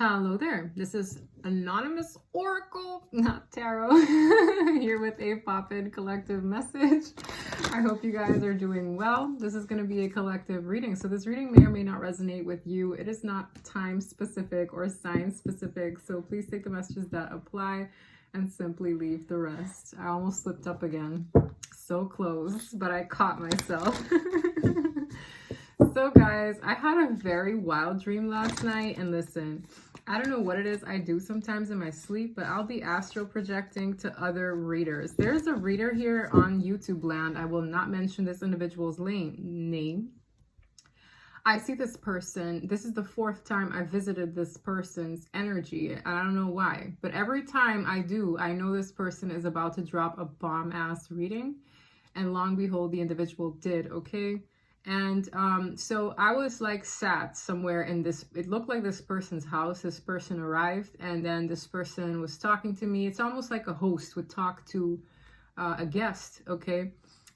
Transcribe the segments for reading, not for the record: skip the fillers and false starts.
Hello there, this is Anonymous Oracle, not Tarot, here with a pop-in collective message. I hope you guys are doing well. This is going to be a collective reading, so this reading may or may not resonate with you. It is not time-specific or sign-specific, so please take the messages that apply and simply leave the rest. I almost slipped up again. So close, but I caught myself. So guys, I had a very wild dream last night, and listen, I don't know what it is I do sometimes in my sleep, but I'll be astral projecting to other readers. There's a reader here on YouTube land. I will not mention this individual's name. I see this person. This is the 4th time I visited this person's energy. I don't know why, but every time I do, I know this person is about to drop a bomb-ass reading, and long behold, the individual did, okay? And so I was like sat somewhere in this, it looked like this person's house. This person arrived, and then this person was talking to me. It's almost like a host would talk to a guest, okay?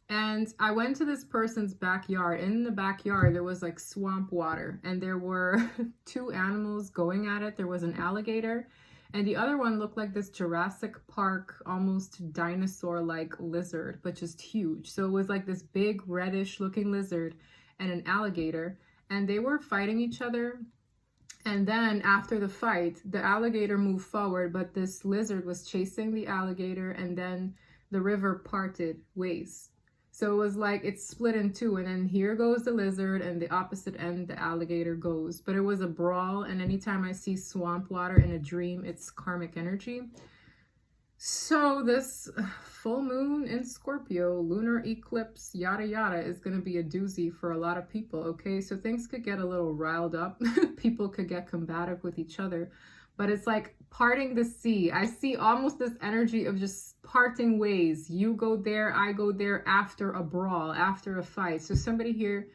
And I went to this person's backyard. In the backyard, there was like swamp water, and there were 2 animals going at it. There was an alligator, and the other one looked like this Jurassic Park, almost dinosaur-like lizard, but just huge. So it was like this big reddish looking lizard and an alligator, and they were fighting each other. And then after the fight, the alligator moved forward, but this lizard was chasing the alligator, and then the river parted ways. So it was like it split in 2, and then here goes the lizard, and the opposite end the alligator goes. But it was a brawl, and anytime I see swamp water in a dream, it's karmic energy. So this full moon in Scorpio, lunar eclipse, yada yada, is going to be a doozy for a lot of people, okay? So things could get a little riled up. People could get combative with each other. But it's like parting the sea. I see almost this energy of just parting ways. You go there, I go there after a brawl, after a fight. So somebody here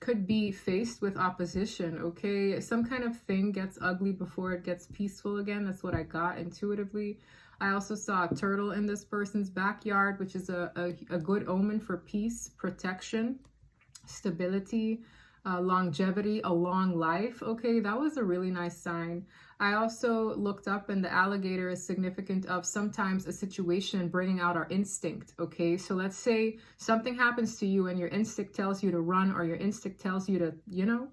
could be faced with opposition, okay? Some kind of thing gets ugly before it gets peaceful again. That's what I got intuitively. I also saw a turtle in this person's backyard, which is a good omen for peace, protection, stability, longevity, a long life. Okay, that was a really nice sign. I also looked up, and the alligator is significant of sometimes a situation bringing out our instinct. Okay, so let's say something happens to you and your instinct tells you to run, or your instinct tells you to, you know,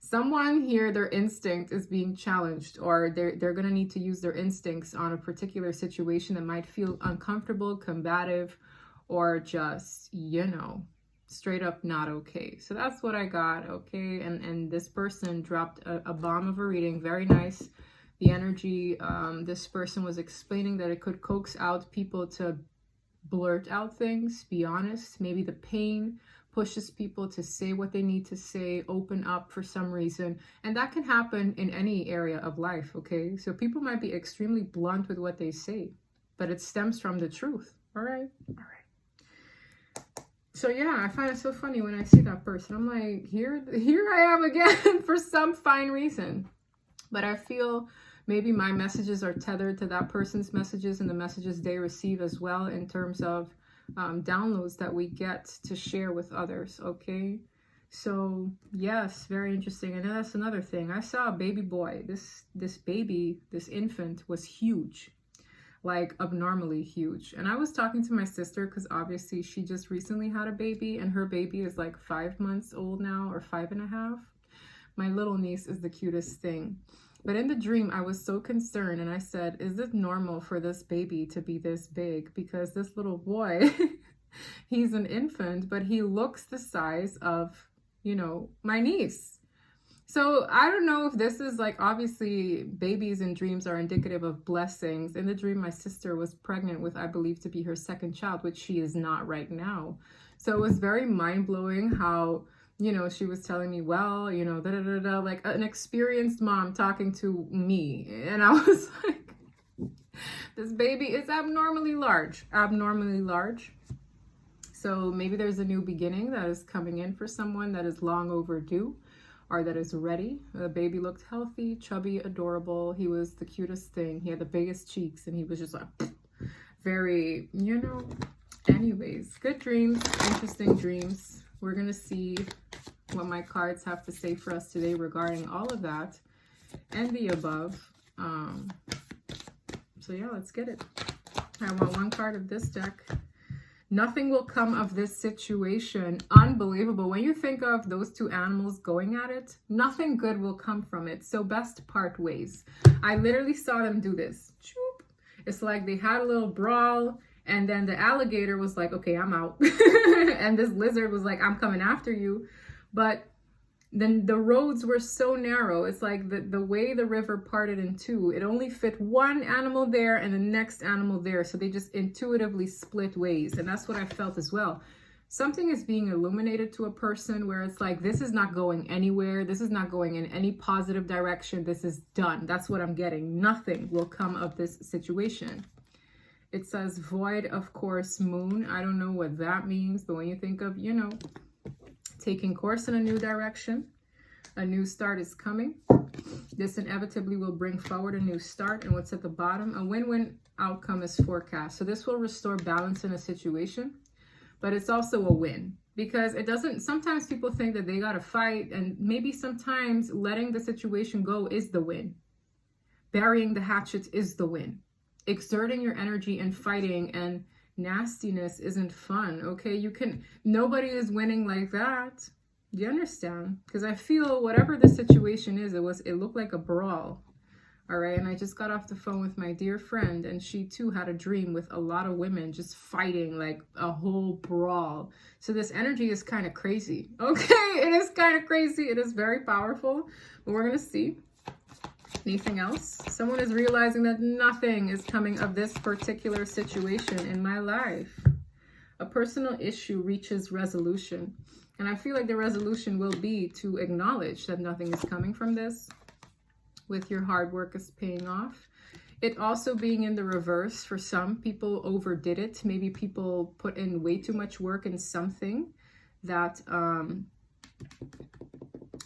someone here, their instinct is being challenged, or they're going to need to use their instincts on a particular situation that might feel uncomfortable, combative, or just, you know, straight up not okay. So that's what I got, okay? And this person dropped a bomb of a reading. Very nice. The energy, this person was explaining that it could coax out people to blurt out things, be honest. Maybe the pain pushes people to say what they need to say, open up for some reason. And that can happen in any area of life, okay? So people might be extremely blunt with what they say, but it stems from the truth, all right? All right. So yeah, I find it so funny when I see that person. I'm like, here I am again for some fine reason. But I feel maybe my messages are tethered to that person's messages and the messages they receive as well, in terms of downloads that we get to share with others, okay? So yes, very interesting. And that's another thing. I saw a baby boy. This baby, this infant was huge. Like abnormally huge. And I was talking to my sister, because obviously she just recently had a baby, and her baby is like 5 months old now, or 5.5. My little niece is the cutest thing. But in the dream, I was so concerned, and I said, is it normal for this baby to be this big? Because this little boy, he's an infant, but he looks the size of, you know, my niece. So I don't know if this is like, obviously babies in dreams are indicative of blessings. In the dream, my sister was pregnant with, I believe, to be her 2nd child, which she is not right now. So it was very mind-blowing how, you know, she was telling me, well, you know, like an experienced mom talking to me. And I was like, this baby is abnormally large. So maybe there's a new beginning that is coming in for someone that is long overdue, or that is ready. The baby looked healthy, chubby, adorable. He was the cutest thing. He had the biggest cheeks, and he was just like very, you know. Anyways, good dreams, interesting dreams. We're gonna see what my cards have to say for us today regarding all of that and the above. So yeah, let's get it. I want one card of this deck. Nothing will come of this situation. Unbelievable. When you think of those two animals going at it, nothing good will come from it. So best part ways. I literally saw them do this. It's like they had a little brawl, and then the alligator was like, okay, I'm out. And this lizard was like, I'm coming after you. But then the roads were so narrow. It's like the way the river parted in two, it only fit one animal there and the next animal there. So they just intuitively split ways. And that's what I felt as well. Something is being illuminated to a person where it's like, this is not going anywhere. This is not going in any positive direction. This is done. That's what I'm getting. Nothing will come of this situation. It says void, of course, moon. I don't know what that means, but when you think of, you know, taking course in a new direction, a new start is coming. This inevitably will bring forward a new start. And what's at the bottom? A win-win outcome is forecast. So this will restore balance in a situation, but it's also a win because it doesn't, sometimes people think that they got to fight, and maybe sometimes letting the situation go is the win. Burying the hatchet is the win. Exerting your energy and fighting and nastiness isn't fun, okay? Nobody is winning like that. Do you understand? Because I feel whatever the situation is, it looked like a brawl. All right, and I just got off the phone with my dear friend, and she too had a dream with a lot of women just fighting, like a whole brawl. So this energy is kind of crazy, okay? It is kind of crazy. It is very powerful, but we're gonna see. Anything else? Someone is realizing that nothing is coming of this particular situation in my life. A personal issue reaches resolution. And I feel like the resolution will be to acknowledge that nothing is coming from this. With your hard work is paying off. It also being in the reverse. For some people overdid it. Maybe people put in way too much work in something that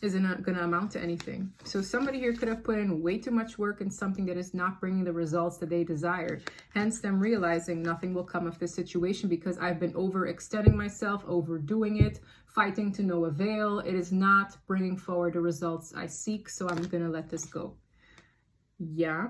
isn't going to amount to anything. So somebody here could have put in way too much work in something that is not bringing the results that they desired. Hence them realizing nothing will come of this situation because I've been overextending myself, overdoing it, fighting to no avail. It is not bringing forward the results I seek, so I'm going to let this go. Yeah.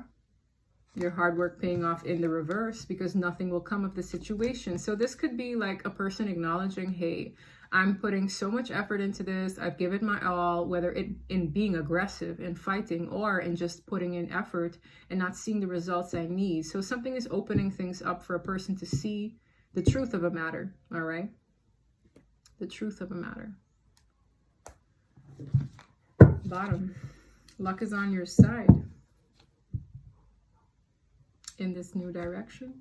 Your hard work paying off in the reverse because nothing will come of the situation. So this could be like a person acknowledging, hey, I'm putting so much effort into this. I've given my all, whether it in being aggressive and fighting or in just putting in effort and not seeing the results I need. So something is opening things up for a person to see the truth of a matter. All right. The truth of a matter. Bottom. Luck is on your side in this new direction.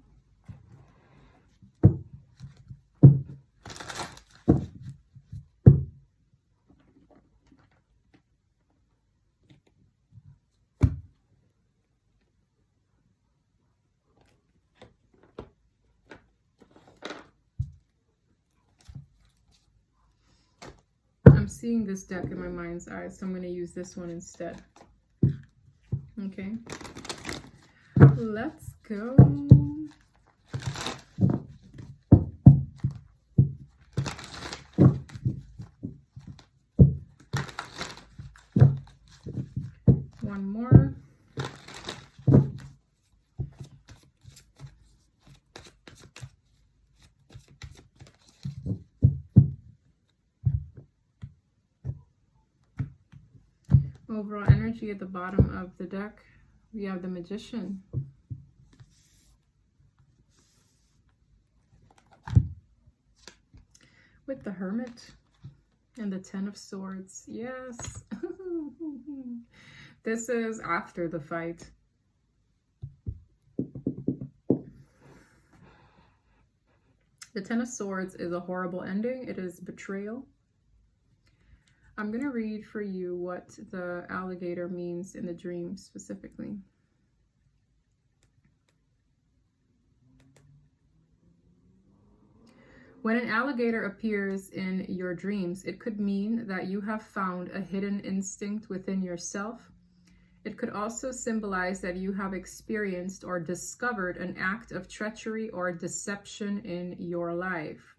I'm seeing this deck in my mind's eye, so I'm going to use this one instead. Okay. Let's go. One more. Overall energy at the bottom of the deck, we have the Magician. With the Hermit and the Ten of Swords. Yes. This is after the fight. The Ten of Swords is a horrible ending. It is betrayal. I'm going to read for you what the alligator means in the dream specifically. When an alligator appears in your dreams, it could mean that you have found a hidden instinct within yourself. It could also symbolize that you have experienced or discovered an act of treachery or deception in your life.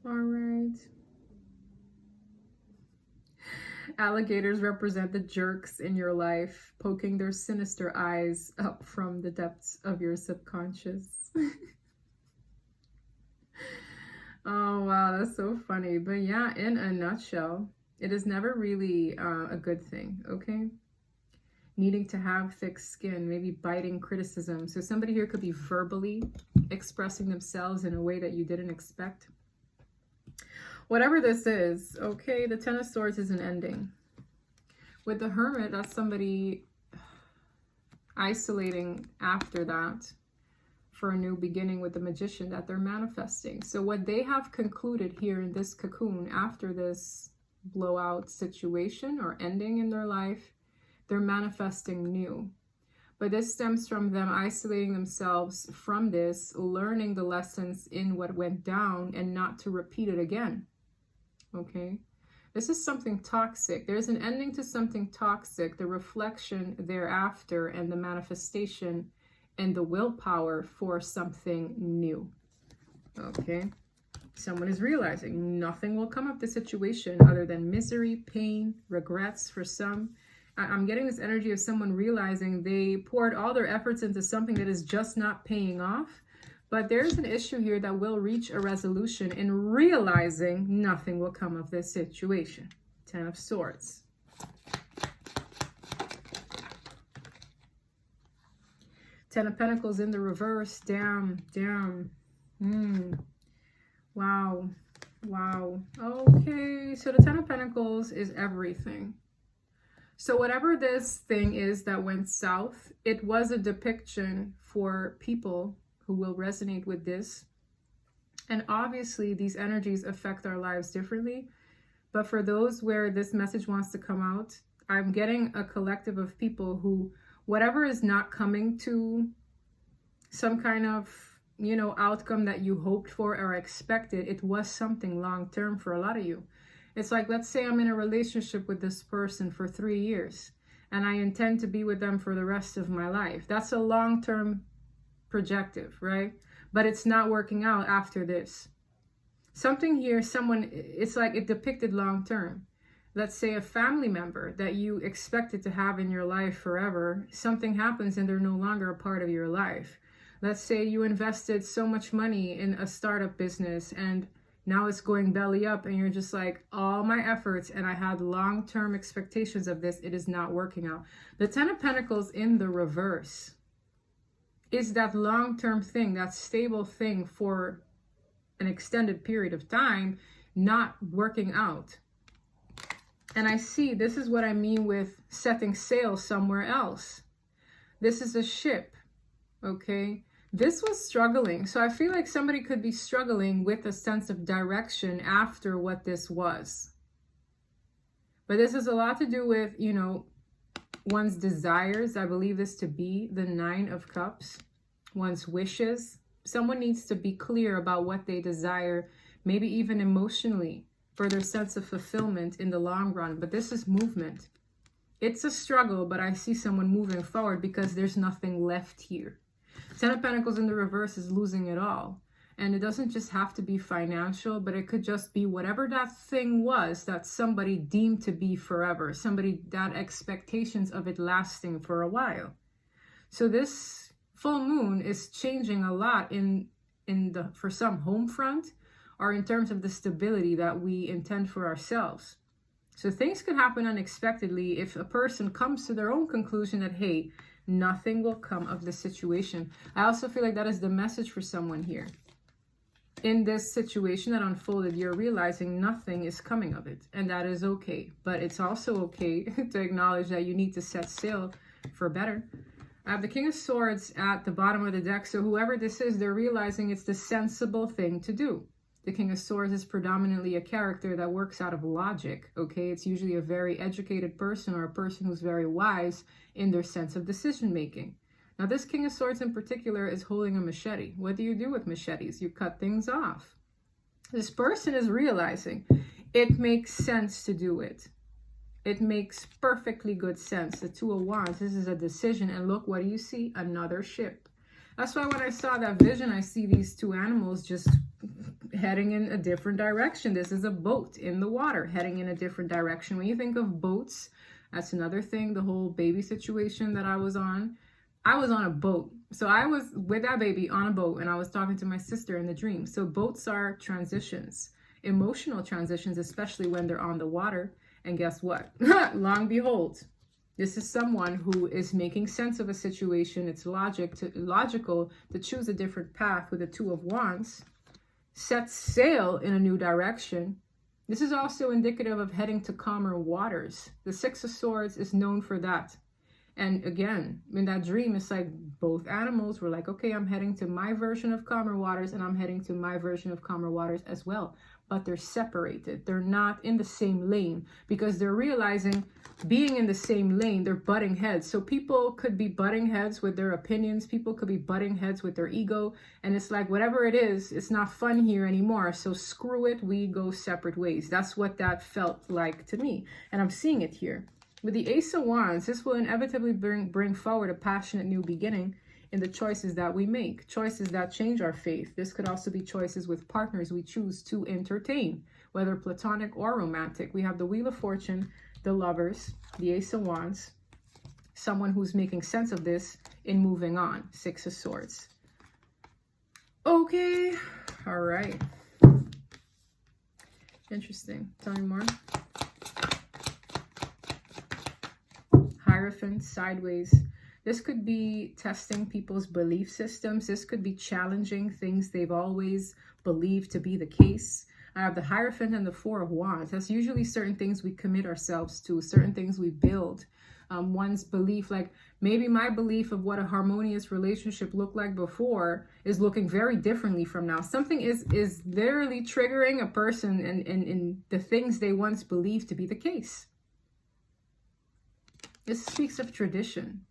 All right. Alligators represent the jerks in your life, poking their sinister eyes up from the depths of your subconscious. Oh, wow, that's so funny. But yeah, in a nutshell, it is never really a good thing, okay? Needing to have thick skin, maybe biting criticism. So somebody here could be verbally expressing themselves in a way that you didn't expect. Whatever this is, okay, the Ten of Swords is an ending. With the Hermit, that's somebody isolating after that for a new beginning with the Magician that they're manifesting. So what they have concluded here in this cocoon after this blowout situation or ending in their life, they're manifesting new. But this stems from them isolating themselves from this, learning the lessons in what went down and not to repeat it again. Okay? This is something toxic. There's an ending to something toxic, the reflection thereafter, and the manifestation and the willpower for something new. Okay? Someone is realizing nothing will come of the situation other than misery, pain, regrets for some. I'm getting this energy of someone realizing they poured all their efforts into something that is just not paying off. But there's an issue here that will reach a resolution in realizing nothing will come of this situation. Ten of Swords. Ten of Pentacles in the reverse. Damn. Wow. Okay, so the Ten of Pentacles is everything. So whatever this thing is that went south, it was a depiction for people who will resonate with this. And obviously these energies affect our lives differently. But for those where this message wants to come out, I'm getting a collective of people who, whatever is not coming to some kind of, you know, outcome that you hoped for or expected, it was something long-term for a lot of you. It's like, let's say I'm in a relationship with this person for 3 years and I intend to be with them for the rest of my life. That's a long-term projective, right? But it's not working out after this. Something here, someone, it's like it depicted long-term. Let's say a family member that you expected to have in your life forever, something happens and they're no longer a part of your life. Let's say you invested so much money in a startup business and now it's going belly up and you're just like, all my efforts and I had long-term expectations of this, it is not working out. The Ten of Pentacles in the reverse is that long-term thing, that stable thing for an extended period of time, not working out. And I see, this is what I mean with setting sail somewhere else. This is a ship, okay? This was struggling. So I feel like somebody could be struggling with a sense of direction after what this was. But this has a lot to do with, you know, one's desires. I believe this to be the Nine of Cups. One's wishes. Someone needs to be clear about what they desire, maybe even emotionally, for their sense of fulfillment in the long run. But this is movement. It's a struggle, but I see someone moving forward because there's nothing left here. Ten of Pentacles in the reverse is losing it all. And it doesn't just have to be financial, but it could just be whatever that thing was that somebody deemed to be forever. Somebody that expectations of it lasting for a while. So this full moon is changing a lot in the, for some, home front, or in terms of the stability that we intend for ourselves. So things could happen unexpectedly if a person comes to their own conclusion that, hey, nothing will come of the situation. I also feel like that is the message for someone here. In this situation that unfolded, you're realizing nothing is coming of it, and that is okay. But it's also okay to acknowledge that you need to set sail for better. I have the King of Swords at the bottom of the deck, so whoever this is, they're realizing it's the sensible thing to do. The King of Swords is predominantly a character that works out of logic, okay? It's usually a very educated person or a person who's very wise in their sense of decision making. Now, this King of Swords in particular is holding a machete. What do you do with machetes? You cut things off. This person is realizing it makes sense to do it. It makes perfectly good sense. The Two of Wands, this is a decision. And look, what do you see? Another ship. That's why when I saw that vision, I see these two animals just heading in a different direction. This is a boat in the water heading in a different direction. When you think of boats, that's another thing. The whole baby situation that I was on a boat. So I was with that baby on a boat, and I was talking to my sister in the dream. So boats are transitions, emotional transitions, especially when they're on the water. And guess what? Long behold, this is someone who is making sense of a situation. It's logical to choose a different path with the Two of Wands, set sail in a new direction. This is also indicative of heading to calmer waters. The Six of Swords is known for that. And again, in that dream, it's like both animals were like, okay, I'm heading to my version of calmer waters, and I'm heading to my version of calmer waters as well. But they're separated. They're not in the same lane, because they're realizing being in the same lane, they're butting heads. So people could be butting heads with their opinions. People could be butting heads with their ego. And it's like, whatever it is, it's not fun here anymore. So screw it. We go separate ways. That's what that felt like to me. And I'm seeing it here. With the Ace of Wands, this will inevitably bring forward a passionate new beginning in the choices that we make, choices that change our faith. This could also be choices with partners we choose to entertain, whether platonic or romantic. We have the Wheel of Fortune, the Lovers, the Ace of Wands, someone who's making sense of this in moving on, Six of Swords. Okay, all right. Interesting. Tell me more. Hierophant, sideways. This could be testing people's belief systems. This could be challenging things they've always believed to be the case. I have the Hierophant and the Four of Wands. That's usually certain things we commit ourselves to, certain things we build. One's belief, like maybe my belief of what a harmonious relationship looked like before is looking very differently from now. Something is literally triggering a person in the things they once believed to be the case. This speaks of tradition.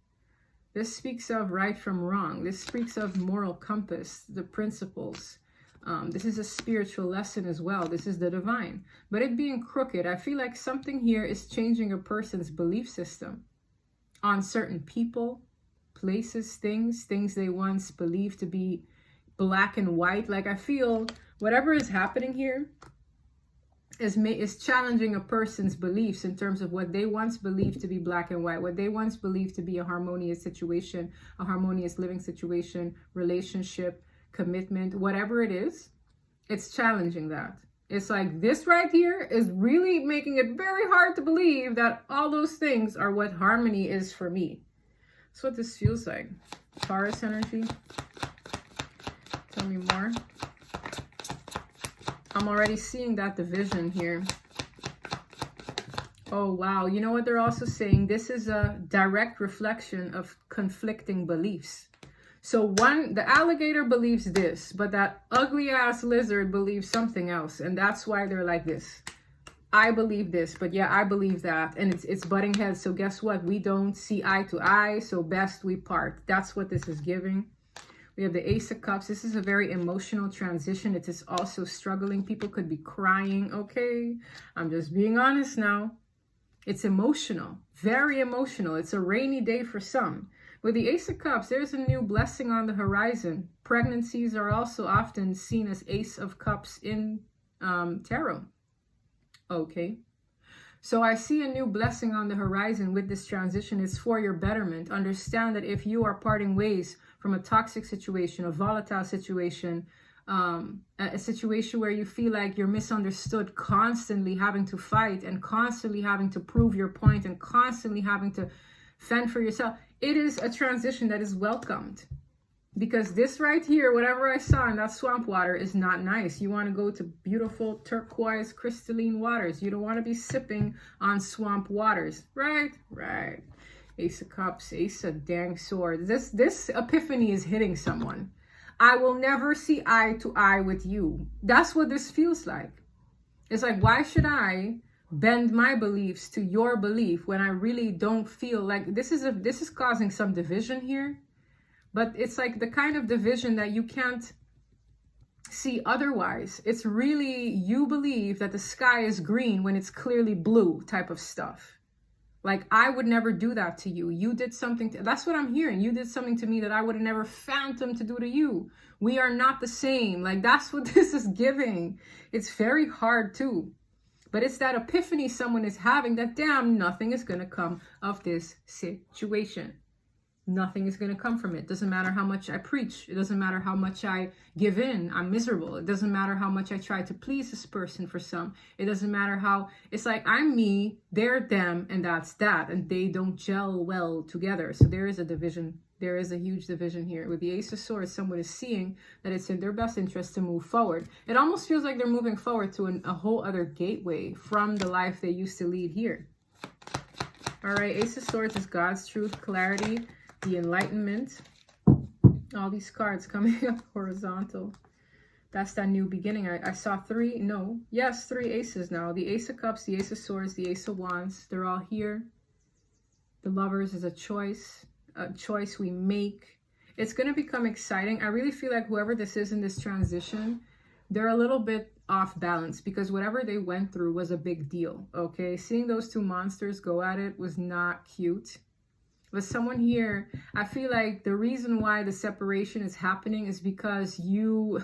This speaks of right from wrong. This speaks of moral compass, the principles. This is a spiritual lesson as well. This is the divine. But it being crooked, I feel like something here is changing a person's belief system on certain people, places, things they once believed to be black and white. Like I feel whatever is happening here is challenging a person's beliefs in terms of what they once believed to be black and white, what they once believed to be a harmonious situation, a harmonious living situation, relationship, commitment, whatever it is. It's challenging that. It's like this right here is really making it very hard to believe that all those things are what harmony is for me. That's what this feels like. Taurus energy. Tell me more. I'm already seeing that division here. Oh, wow. You know what they're also saying? This is a direct reflection of conflicting beliefs. So the alligator believes this, but that ugly ass lizard believes something else. And that's why they're like this. I believe this, but yeah, I believe that. And it's butting heads. So guess what? We don't see eye to eye. So best we part. That's what this is giving. We have the Ace of Cups. This is a very emotional transition. It is also struggling. People could be crying. Okay, I'm just being honest now. It's emotional, very emotional. It's a rainy day for some. With the Ace of Cups, there's a new blessing on the horizon. Pregnancies are also often seen as Ace of Cups in tarot. Okay. So I see a new blessing on the horizon with this transition. It's for your betterment. Understand that if you are parting ways from a toxic situation, a volatile situation, a situation where you feel like you're misunderstood, constantly having to fight and constantly having to prove your point and constantly having to fend for yourself, it is a transition that is welcomed. Because this right here, whatever I saw in that swamp water is not nice. You want to go to beautiful turquoise crystalline waters. You don't want to be sipping on swamp waters. Right? Right. Ace of Cups, Ace of dang swords. This epiphany is hitting someone. I will never see eye to eye with you. That's what this feels like. It's like, why should I bend my beliefs to your belief when I really don't feel like this is causing some division here? But it's like the kind of division that you can't see otherwise. It's really, you believe that the sky is green when it's clearly blue type of stuff. Like, I would never do that to you. You did something, that's what I'm hearing. You did something to me that I would have never fathomed to do to you. We are not the same. Like, that's what this is giving. It's very hard too. But it's that epiphany someone is having that, damn, nothing is going to come of this situation. Nothing is going to come from it. Doesn't matter how much I preach. It doesn't matter how much I give in. I'm miserable. It doesn't matter how much I try to please this person for some. It doesn't matter how, it's like I'm me, they're them, and that's that. And they don't gel well together. So there is a division. There is a huge division here. With the Ace of Swords, someone is seeing that it's in their best interest to move forward. It almost feels like they're moving forward to a whole other gateway from the life they used to lead here. All right, Ace of Swords is God's truth, clarity, the enlightenment. All these cards coming up horizontal. That's that new beginning. I saw three aces now. The Ace of Cups, the Ace of Swords, the Ace of Wands. They're all here. The Lovers is a choice we make. It's going to become exciting. I really feel like whoever this is in this transition, they're a little bit off balance because whatever they went through was a big deal. Okay, seeing those two monsters go at it was not cute. But someone here, I feel like the reason why the separation is happening is because you,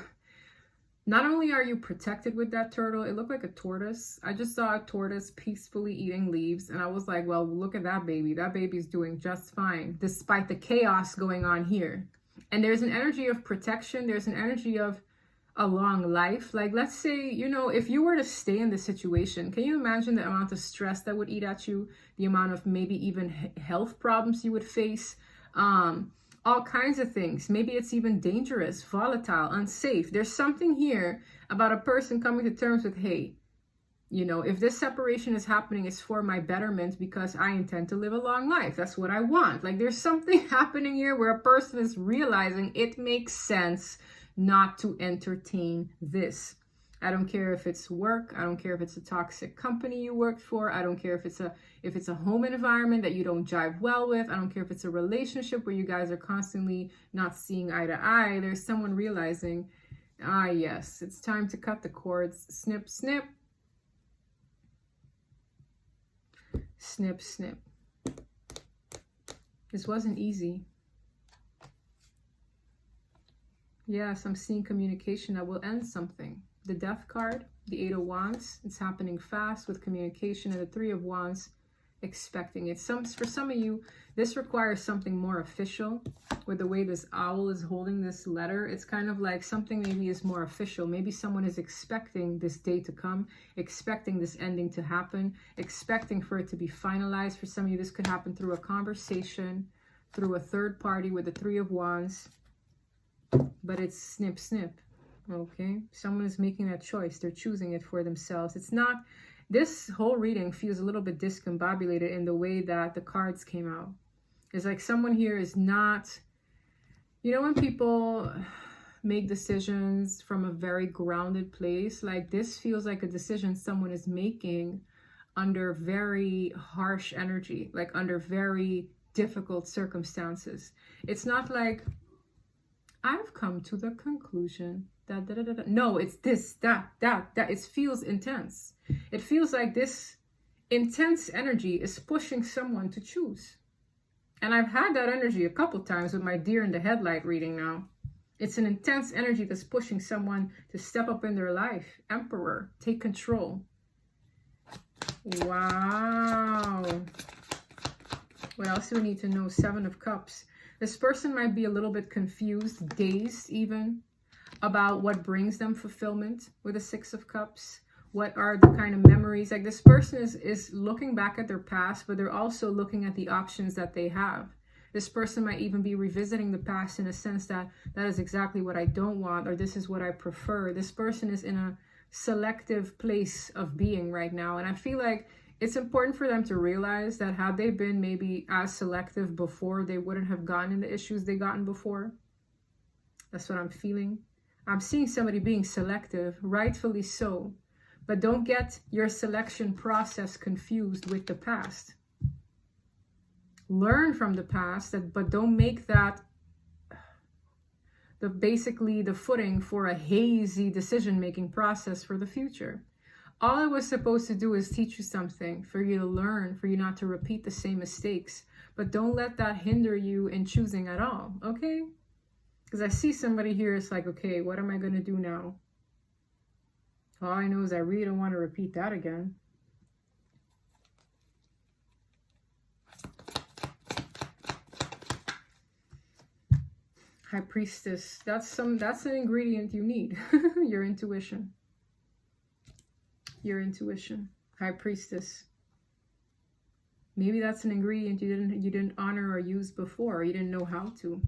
not only are you protected with that turtle, it looked like a tortoise. I just saw a tortoise peacefully eating leaves. And I was like, well, look at that baby. That baby's doing just fine, despite the chaos going on here. And there's an energy of protection. There's an energy of a long life. Like, let's say, you know, if you were to stay in this situation, can you imagine the amount of stress that would eat at you? The amount of maybe even health problems you would face? All kinds of things. Maybe it's even dangerous, volatile, unsafe. There's something here about a person coming to terms with, hey, you know, if this separation is happening, it's for my betterment because I intend to live a long life. That's what I want. Like, there's something happening here where a person is realizing it makes sense not to entertain this. I don't care if it's work. I don't care if it's a toxic company you worked for. I don't care if it's a home environment that you don't jive well with. I don't care if it's a relationship where you guys are constantly not seeing eye to eye. There's someone realizing, yes, it's time to cut the cords. Snip, snip. Snip, snip. This wasn't easy. Yes, I'm seeing communication that will end something. The Death card, the Eight of Wands, it's happening fast with communication, and the Three of Wands, expecting it. For some of you, this requires something more official. With the way this owl is holding this letter, it's kind of like something maybe is more official. Maybe someone is expecting this day to come, expecting this ending to happen, expecting for it to be finalized. For some of you, this could happen through a conversation, through a third party with the Three of Wands. But it's snip, snip. Okay, someone is making that choice. They're choosing it for themselves. It's not, this whole reading feels a little bit discombobulated in the way that the cards came out. It's like someone here is not, you know, when people make decisions from a very grounded place, like this feels like a decision someone is making under very harsh energy, like under very difficult circumstances. It's not like, I've come to the conclusion that, no, it's this, that. It feels intense. It feels like this intense energy is pushing someone to choose. And I've had that energy a couple times with my deer in the headlight reading now. It's an intense energy that's pushing someone to step up in their life. Emperor, take control. Wow. What else do we need to know? Seven of Cups. This person might be a little bit confused, dazed even, about what brings them fulfillment with the Six of Cups. What are the kind of memories? Like this person is looking back at their past, but they're also looking at the options that they have. This person might even be revisiting the past in a sense that is exactly what I don't want, or this is what I prefer. This person is in a selective place of being right now. And I feel like it's important for them to realize that had they been maybe as selective before, they wouldn't have gotten in the issues they gotten before. That's what I'm feeling. I'm seeing somebody being selective, rightfully so. But don't get your selection process confused with the past. Learn from the past, but don't make that basically the footing for a hazy decision-making process for the future. All I was supposed to do is teach you something, for you to learn, for you not to repeat the same mistakes. But don't let that hinder you in choosing at all, okay? Because I see somebody here, it's like, okay, what am I going to do now? All I know is I really don't want to repeat that again. High Priestess. That's an ingredient you need. Your intuition. Your intuition. High Priestess. Maybe that's an ingredient you didn't honor or use before. Or you didn't know how to.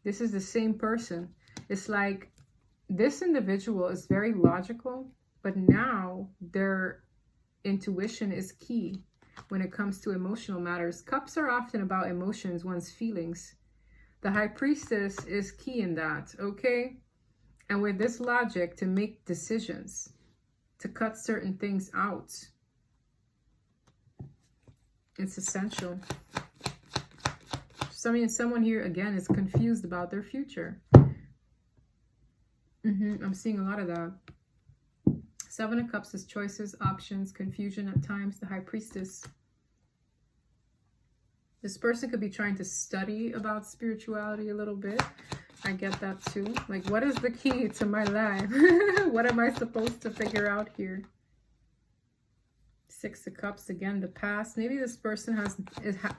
This is the same person. It's like this individual is very logical, but now their intuition is key when it comes to emotional matters. Cups are often about emotions, one's feelings. The High Priestess is key in that, okay? And with this logic, to make decisions, to cut certain things out, it's essential. Someone here, again, is confused about their future. I'm seeing a lot of that. Seven of Cups is choices, options, confusion at times. The High Priestess. This person could be trying to study about spirituality a little bit. I get that too. Like, what is the key to my life? What am I supposed to figure out here? Six of Cups, again, the past. Maybe this person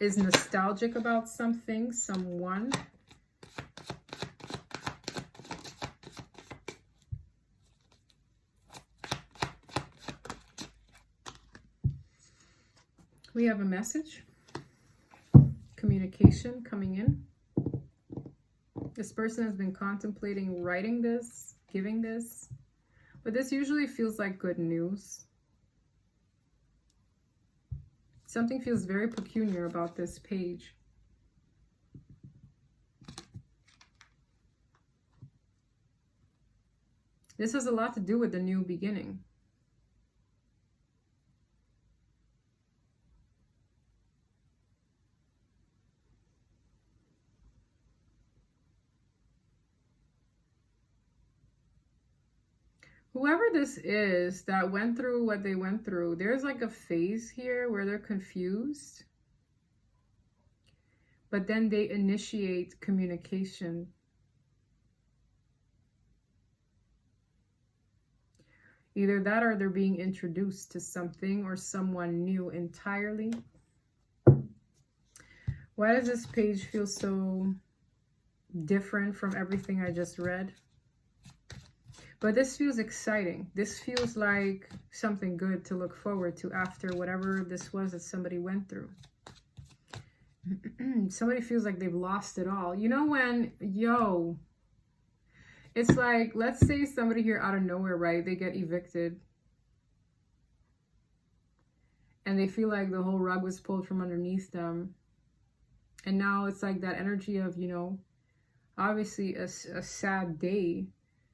is nostalgic about something, someone. We have a message. Communication coming in. This person has been contemplating writing this, giving this, but this usually feels like good news. Something feels very peculiar about this page. This has a lot to do with the new beginning. Whoever this is that went through what they went through, there's like a phase here where they're confused. But then they initiate communication. Either that or they're being introduced to something or someone new entirely. Why does this page feel so different from everything I just read? But this feels exciting. This feels like something good to look forward to after whatever this was that somebody went through. Somebody feels like they've lost it all. You know when, it's like, let's say somebody here out of nowhere, right? They get evicted. And they feel like the whole rug was pulled from underneath them. And now it's like that energy of, obviously a sad day.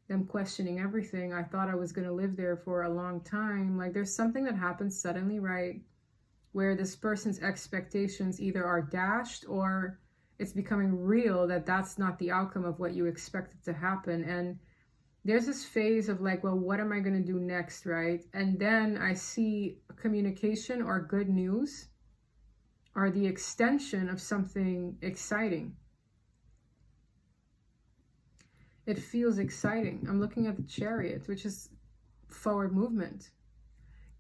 Them questioning everything. I thought I was going to live there for a long time. Like there's something that happens suddenly, right? Where this person's expectations either are dashed or it's becoming real that that's not the outcome of what you expected to happen. And there's this phase of like, well, what am I going to do next, right? And then I see communication or good news or the extension of something exciting. It feels exciting. I'm looking at the Chariot, which is forward movement.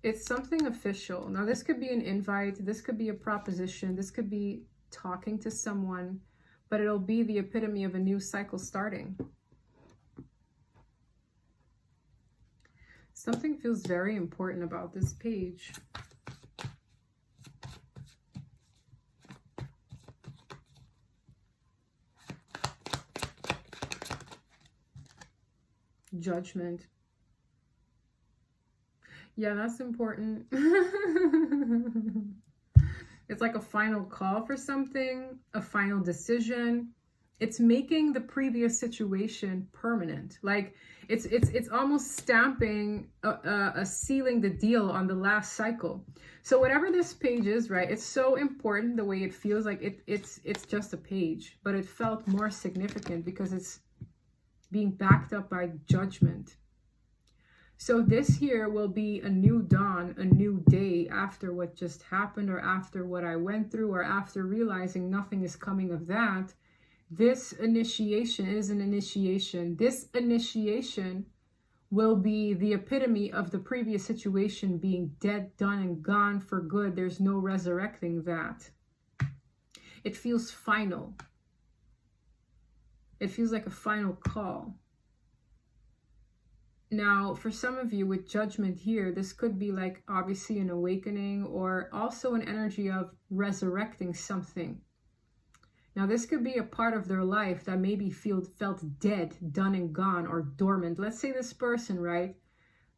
It's something official. Now, this could be an invite. This could be a proposition. This could be talking to someone, but it'll be the epitome of a new cycle starting. Something feels very important about this page. Judgment. Yeah, that's important. It's like a final call for something, a final decision. It's making the previous situation permanent. Like it's almost stamping, sealing the deal on the last cycle. So whatever this page is, right? It's so important the way it feels like it's just a page, but it felt more significant because it's being backed up by judgment. So this here will be a new dawn, a new day after what just happened or after what I went through or after realizing nothing is coming of that. This initiation is an initiation. This initiation will be the epitome of the previous situation being dead, done, and gone for good. There's no resurrecting that. It feels final. It feels like a final call. Now, for some of you with judgment here, this could be like obviously an awakening or also an energy of resurrecting something. Now, this could be a part of their life that maybe felt dead, done and gone, or dormant. Let's say this person, right,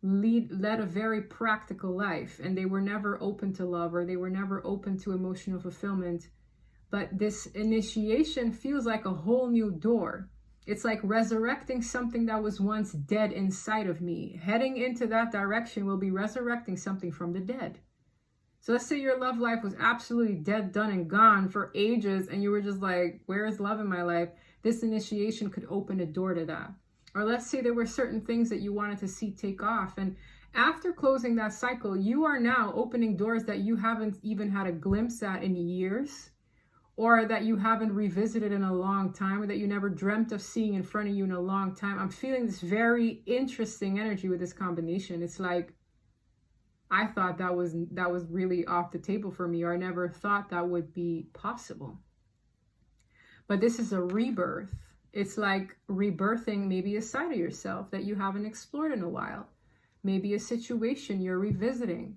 led a very practical life and they were never open to love or they were never open to emotional fulfillment. But this initiation feels like a whole new door. It's like resurrecting something that was once dead inside of me. Heading into that direction will be resurrecting something from the dead. So let's say your love life was absolutely dead, done, and gone for ages, and you were just like, where is love in my life? This initiation could open a door to that. Or let's say there were certain things that you wanted to see take off, and after closing that cycle, you are now opening doors that you haven't even had a glimpse at in years, or that you haven't revisited in a long time, or that you never dreamt of seeing in front of you in a long time. I'm feeling this very interesting energy with this combination. It's like, I thought that was really off the table for me, or I never thought that would be possible. But this is a rebirth. It's like rebirthing maybe a side of yourself that you haven't explored in a while. Maybe a situation you're revisiting,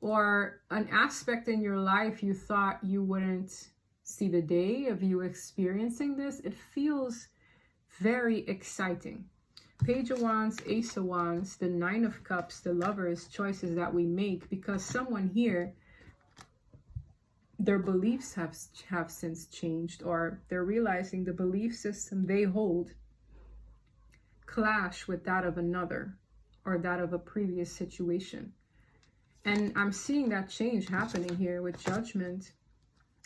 or an aspect in your life you thought you wouldn't see the day of you experiencing this. It feels very exciting. Page of Wands, Ace of Wands, the Nine of Cups, the Lovers, choices that we make, because someone here, their beliefs have since changed, or they're realizing the belief system they hold clash with that of another or that of a previous situation. And I'm seeing that change happening here with Judgment.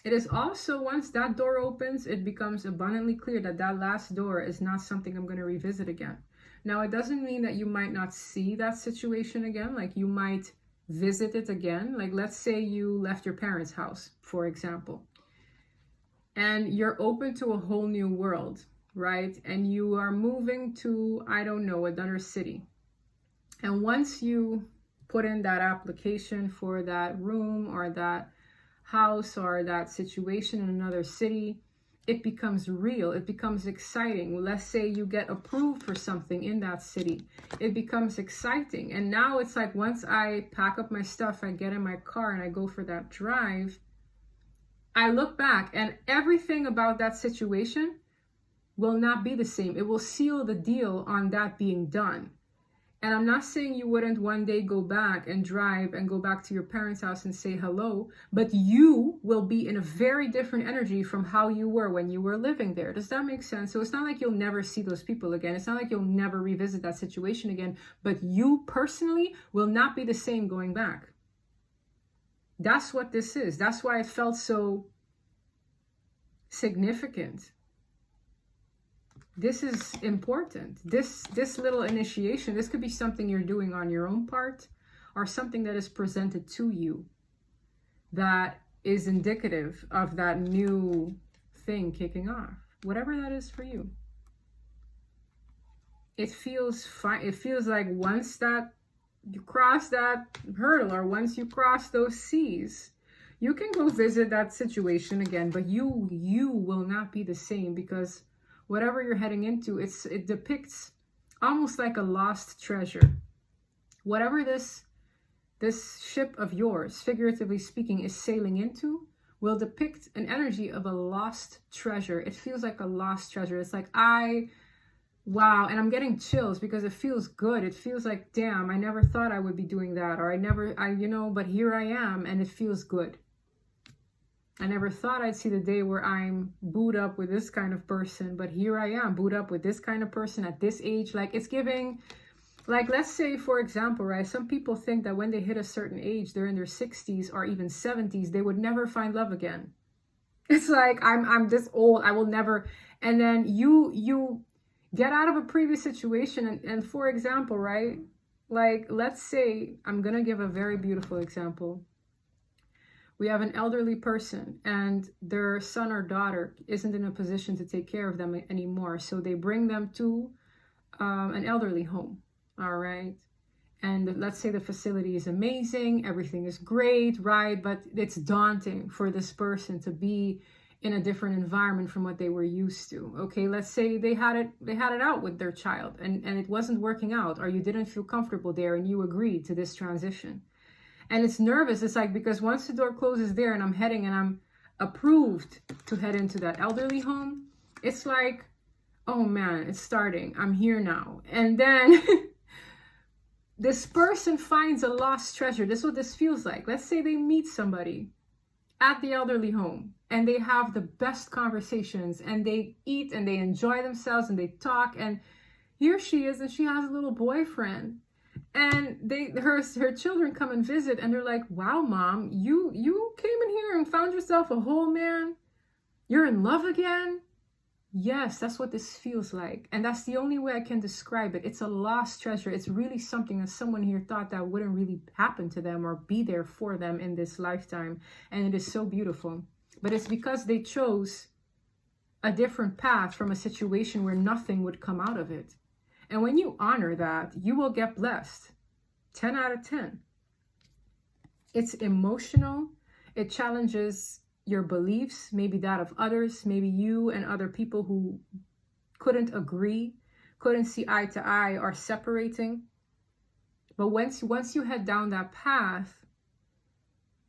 It is also, once that door opens, it becomes abundantly clear that that last door is not something I'm going to revisit again. Now, it doesn't mean that you might not see that situation again. Like, you might visit it again. Like, let's say you left your parents' house, for example, and you're open to a whole new world, right? And you are moving to, I don't know, another city. And once you put in that application for that room or that house or that situation in another city, it becomes real. It becomes exciting. Let's say you get approved for something in that city. It becomes exciting. And now it's like, once I pack up my stuff, I get in my car and I go for that drive, I look back and everything about that situation will not be the same. It will seal the deal on that being done. And I'm not saying you wouldn't one day go back and drive and go back to your parents' house and say hello, but you will be in a very different energy from how you were when you were living there. Does that make sense? So it's not like you'll never see those people again. It's not like you'll never revisit that situation again, but you personally will not be the same going back. That's what this is. That's why it felt so significant. This is important. This little initiation, this could be something you're doing on your own part, or something that is presented to you that is indicative of that new thing kicking off. Whatever that is for you. It feels fine. It feels like once that you cross that hurdle, or once you cross those seas, you can go visit that situation again, but you will not be the same, because whatever you're heading into, it depicts almost like a lost treasure. Whatever this ship of yours, figuratively speaking, is sailing into, will depict an energy of a lost treasure. It feels like a lost treasure. It's like, wow, and I'm getting chills because it feels good. It feels like, damn, I never thought I would be doing that, or but here I am, and it feels good. I never thought I'd see the day where I'm booed up with this kind of person, but here I am, booed up with this kind of person at this age. Like, it's giving, like, let's say, for example, right, some people think that when they hit a certain age, they're in their 60s or even 70s, they would never find love again. It's like, I'm this old, I will never, and then you get out of a previous situation, and for example, right, like, let's say, I'm gonna give a very beautiful example. We have an elderly person and their son or daughter isn't in a position to take care of them anymore. So they bring them to an elderly home. All right. And let's say the facility is amazing. Everything is great, right? But it's daunting for this person to be in a different environment from what they were used to. Okay, let's say they had it out with their child and it wasn't working out, or you didn't feel comfortable there and you agreed to this transition. And it's nervous. It's like, because once the door closes there and I'm heading and I'm approved to head into that elderly home, it's like, oh man, it's starting. I'm here now. And then this person finds a lost treasure. This is what this feels like. Let's say they meet somebody at the elderly home and they have the best conversations and they eat and they enjoy themselves and they talk, and here she is and she has a little boyfriend. And her children come and visit and they're like, wow, mom, you came in here and found yourself a whole man. You're in love again. Yes, that's what this feels like. And that's the only way I can describe it. It's a lost treasure. It's really something that someone here thought that wouldn't really happen to them or be there for them in this lifetime. And it is so beautiful. But it's because they chose a different path from a situation where nothing would come out of it. And when you honor that, you will get blessed. 10 out of 10. It's emotional. It challenges your beliefs, maybe that of others, maybe you and other people who couldn't agree, couldn't see eye to eye, are separating. But once you head down that path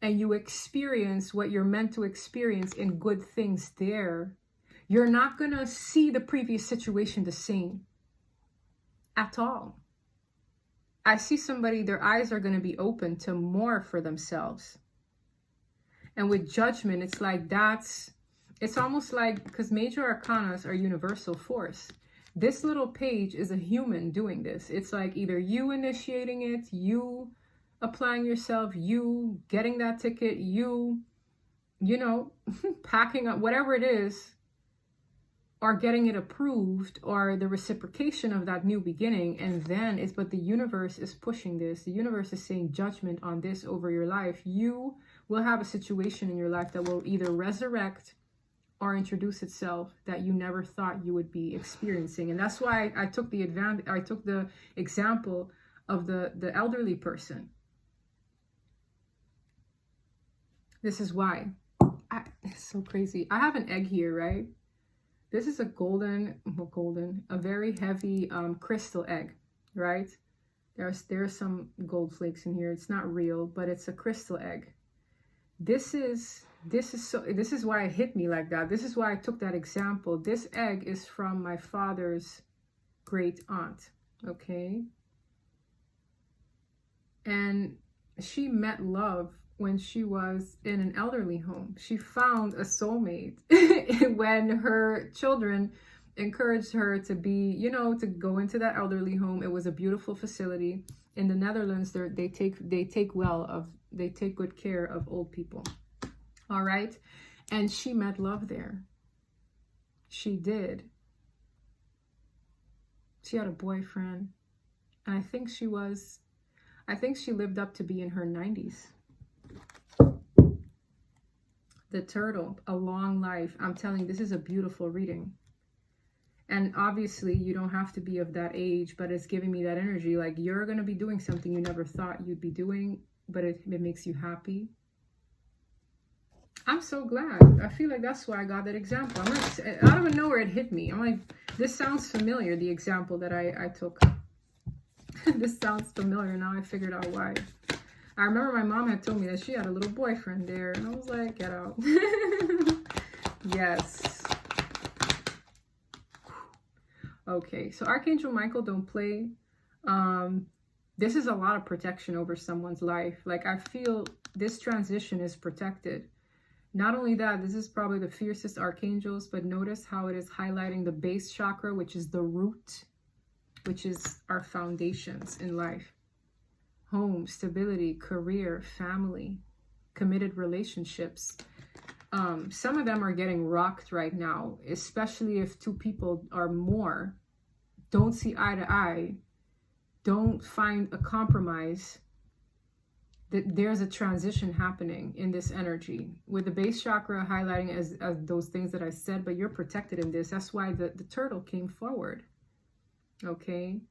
and you experience what you're meant to experience in good things there, you're not going to see the previous situation the same. At all. I see somebody, their eyes are going to be open to more for themselves. And with judgment, it's like it's almost like, because major arcanas are universal force. This little page is a human doing this. It's like either you initiating it, you applying yourself, you getting that ticket, you packing up, whatever it is, or getting it approved, or the reciprocation of that new beginning. And then but the universe is pushing this. The universe is saying judgment on this over your life. You will have a situation in your life that will either resurrect or introduce itself that you never thought you would be experiencing. And that's why I took the example of the elderly person. This is why. It's so crazy. I have an egg here, right? This is a a very heavy crystal egg, right? There's some gold flakes in here. It's not real, but it's a crystal egg. This is why it hit me like that. This is why I took that example. This egg is from my father's great aunt, okay? And she met love when she was in an elderly home. She found a soulmate when her children encouraged her to be, to go into that elderly home. It was a beautiful facility. In the Netherlands, they take good care of old people. All right. And she met love there. She did. She had a boyfriend. And I think she lived up to be in her 90s. The turtle, a long life. I'm telling you, this is a beautiful reading. And obviously, you don't have to be of that age, but it's giving me that energy. Like, you're going to be doing something you never thought you'd be doing, but it makes you happy. I'm so glad. I feel like that's why I got that example. Out of nowhere, it hit me. I'm like, this sounds familiar, the example that I took. This sounds familiar. Now I figured out why. I remember my mom had told me that she had a little boyfriend there. And I was like, get out. Yes. Okay, so Archangel Michael, don't play. This is a lot of protection over someone's life. Like, I feel this transition is protected. Not only that, this is probably the fiercest archangels, but notice how it is highlighting the base chakra, which is the root, which is our foundations in life. Home, stability, career, family, committed relationships. Some of them are getting rocked right now, especially if two people or more don't see eye to eye, don't find a compromise. there's a transition happening in this energy, with the base chakra highlighting as those things that I said, but you're protected in this. That's why the turtle came forward. Okay,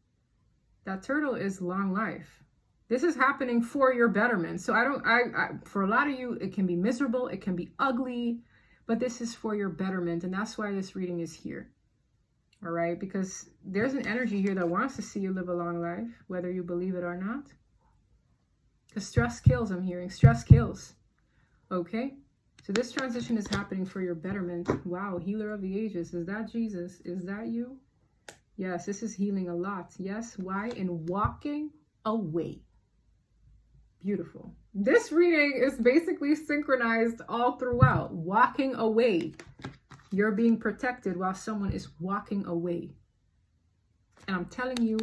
that turtle is long life. This is happening for your betterment. So for a lot of you, it can be miserable, it can be ugly, but this is for your betterment, and that's why this reading is here. All right, because there's an energy here that wants to see you live a long life, whether you believe it or not. Because stress kills, I'm hearing. Stress kills. Okay? So this transition is happening for your betterment. Wow, healer of the ages. Is that Jesus? Is that you? Yes, this is healing a lot. Yes, why? In walking away. Beautiful. This reading is basically synchronized all throughout. Walking away. You're being protected while someone is walking away. And I'm telling you,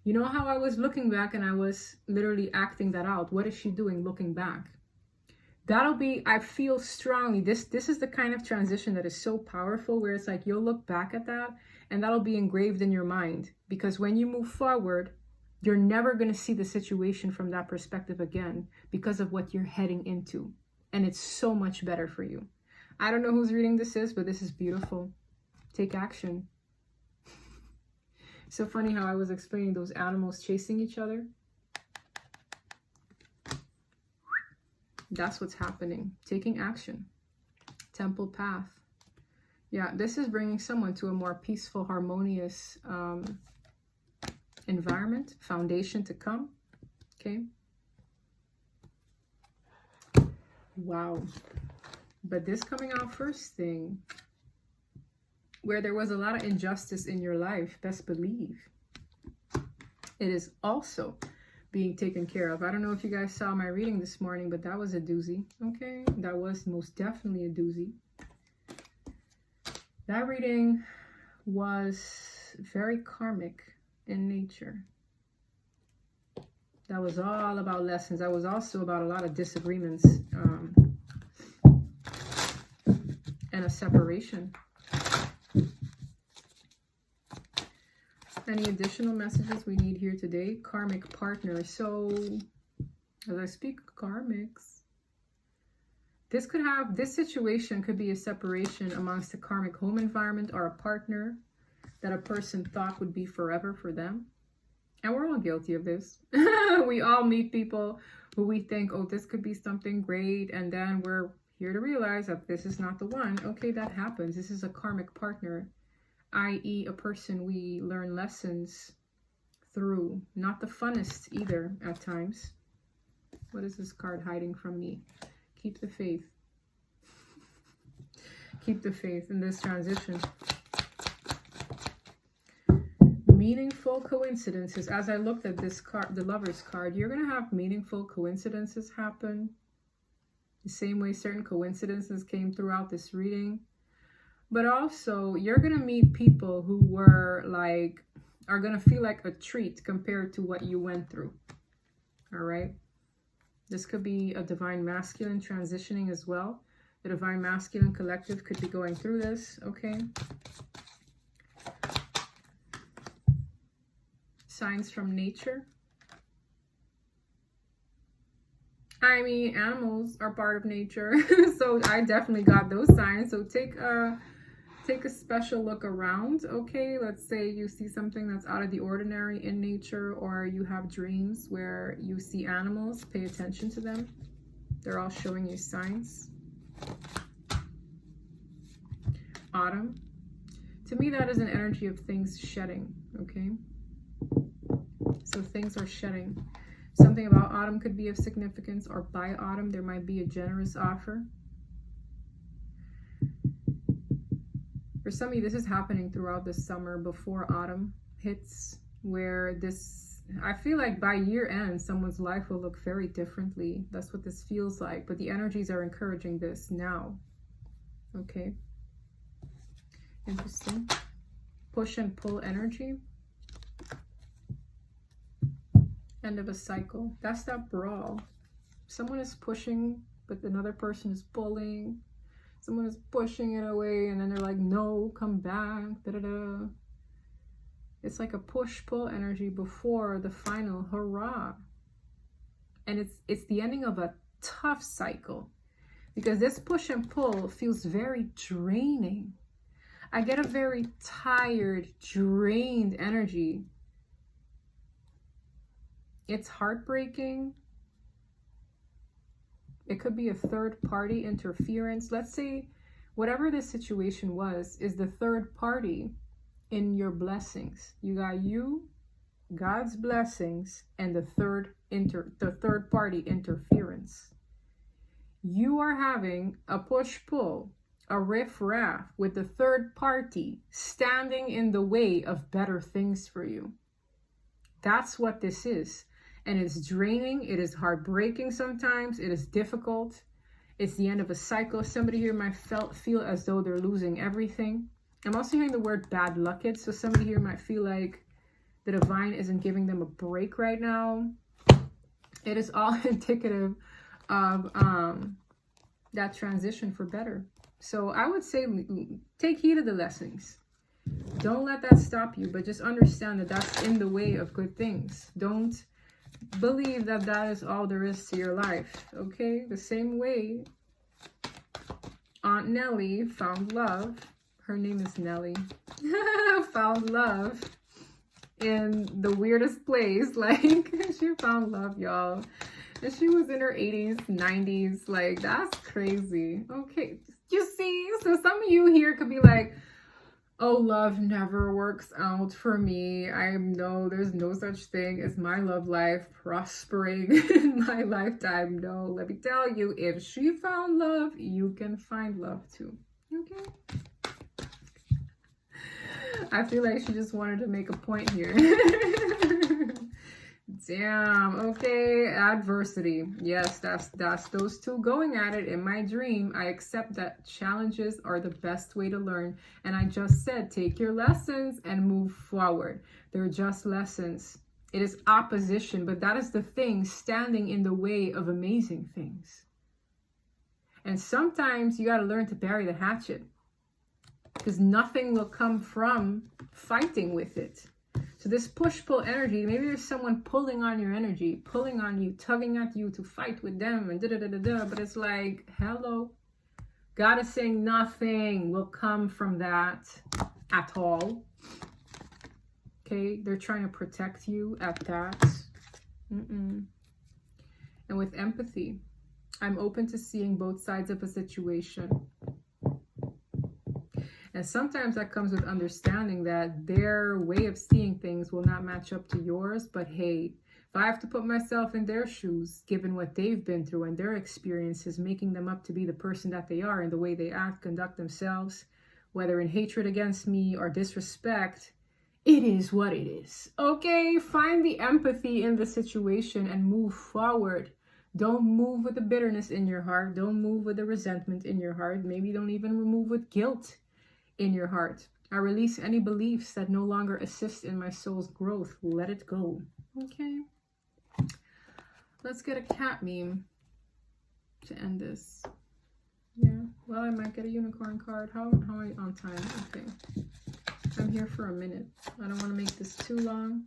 you know how I was looking back and I was literally acting that out? What is she doing looking back? That'll be, I feel strongly, this is the kind of transition that is so powerful, where it's like you'll look back at that and that'll be engraved in your mind. Because when you move forward, you're never going to see the situation from that perspective again because of what you're heading into. And it's so much better for you. I don't know whose reading this is, but this is beautiful. Take action. So funny how I was explaining those animals chasing each other. That's what's happening. Taking action. Temple path. Yeah, this is bringing someone to a more peaceful, harmonious environment, foundation to come. Okay. Wow. But this coming out first thing, where there was a lot of injustice in your life, best believe it is also being taken care of. I don't know if you guys saw my reading this morning, but that was a doozy. Okay, that was most definitely a doozy. That reading was very karmic in nature. That was all about lessons. That was also about a lot of disagreements and a separation. Any additional messages we need here today? Karmic partner. So, as I speak karmics, this situation could be a separation amongst a karmic home environment or a partner that a person thought would be forever for them. And we're all guilty of this. We all meet people who we think, oh, this could be something great. And then we're here to realize that this is not the one. Okay, that happens. This is a karmic partner, i.e. a person we learn lessons through. Not the funnest either at times. What is this card hiding from me? Keep the faith. Keep the faith in this transition. Meaningful coincidences. As I looked at this card, the Lover's card, you're going to have meaningful coincidences happen. The same way certain coincidences came throughout this reading. But also, you're going to meet people who are going to feel like a treat compared to what you went through. All right. This could be a divine masculine transitioning as well. The divine masculine collective could be going through this. Okay. Signs from nature. I mean, animals are part of nature. So I definitely got those signs. So take a special look around. Okay, let's say you see something that's out of the ordinary in nature, or you have dreams where you see animals. Pay attention to them. They're all showing you signs. Autumn. To me, that is an energy of things shedding. Okay. So things are shedding. Something about autumn could be of significance, or by autumn there might be a generous offer. For some of you, this is happening throughout the summer before autumn hits, where I feel like by year end, someone's life will look very differently. That's what this feels like. But the energies are encouraging this now. Okay. Interesting. Push and pull energy. End of a cycle. That's that brawl. Someone is pushing, but another person is pulling. Someone is pushing it away, and then they're like, no, come back. Da-da-da. It's like a push-pull energy before the final hurrah. And it's the ending of a tough cycle, because this push and pull feels very draining. I get a very tired, drained energy. It's heartbreaking. It could be a third party interference. Let's say whatever this situation was is the third party in your blessings. You got you, God's blessings, and the third party interference. You are having a push-pull, a riff-raff with the third party standing in the way of better things for you. That's what this is. And it's draining. It is heartbreaking sometimes. It is difficult. It's the end of a cycle. Somebody here might feel as though they're losing everything. I'm also hearing the word bad lucked. So somebody here might feel like the divine isn't giving them a break right now. It is all indicative of that transition for better. So I would say take heed of the lessons. Don't let that stop you, but just understand that that's in the way of good things. Don't believe that that is all there is to your life, okay? The same way Aunt Nellie found love. Her name is Nellie. Found love in the weirdest place. Like, she found love, y'all. And she was in her 80s, 90s. Like, that's crazy. Okay, you see? So some of you here could be like, oh, love never works out for me. I know there's no such thing as my love life prospering in my lifetime. No, let me tell you, if she found love, you can find love too. Okay? I feel like she just wanted to make a point here. Damn. Okay, adversity. Yes, that's those two going at it. In my dream, I accept that challenges are the best way to learn. And I just said, take your lessons and move forward. They're just lessons. It is opposition, but that is the thing standing in the way of amazing things. And sometimes you got to learn to bury the hatchet, because nothing will come from fighting with it. So this push-pull energy, maybe there's someone pulling on your energy, pulling on you, tugging at you to fight with them, and da-da-da-da-da. But it's like, hello. God is saying nothing will come from that at all. Okay? They're trying to protect you at that. And with empathy, I'm open to seeing both sides of a situation. And sometimes that comes with understanding that their way of seeing things will not match up to yours. But hey, if I have to put myself in their shoes, given what they've been through and their experiences, making them up to be the person that they are and the way they act, conduct themselves, whether in hatred against me or disrespect, it is what it is. Okay, find the empathy in the situation and move forward. Don't move with the bitterness in your heart. Don't move with the resentment in your heart. Maybe don't even move with guilt in your heart. I release any beliefs that no longer assist in my soul's growth. Let it go. Okay. Let's get a cat meme to end this. Yeah. Well, I might get a unicorn card. How are you on time? Okay. I'm here for a minute. I don't want to make this too long.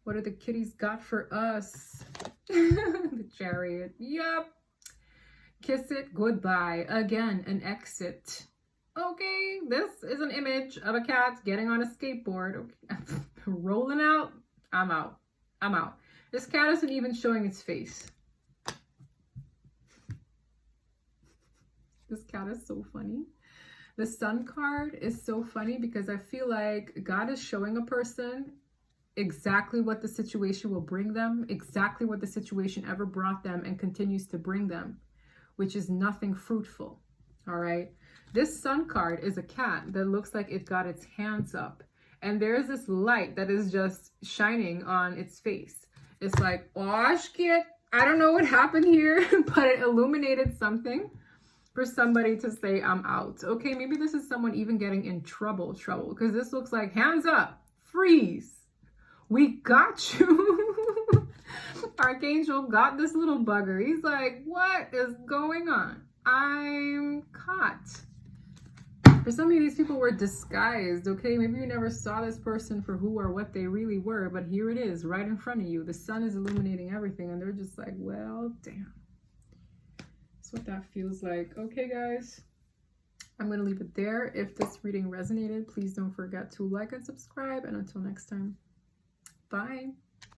What do the kitties got for us? The Chariot. Yep. Kiss it goodbye. Again, an exit. Okay, this is an image of a cat getting on a skateboard. Okay. Rolling out. I'm out. I'm out. This cat isn't even showing its face. This cat is so funny. The Sun card is so funny because I feel like God is showing a person exactly what the situation will bring them, exactly what the situation ever brought them and continues to bring them, which is nothing fruitful. All right. This Sun card is a cat that looks like it got its hands up. And there's this light that is just shining on its face. It's like, oh shit, I don't know what happened here, but it illuminated something for somebody to say, I'm out. Okay, maybe this is someone even getting in trouble, because this looks like hands up, freeze. We got you. Archangel got this little bugger. He's like, what is going on? I'm caught. For some of you, these people were disguised, okay? Maybe you never saw this person for who or what they really were, but here it is, right in front of you. The sun is illuminating everything, and they're just like, well, damn. That's what that feels like. Okay, guys. I'm going to leave it there. If this reading resonated, please don't forget to like and subscribe. And until next time, bye.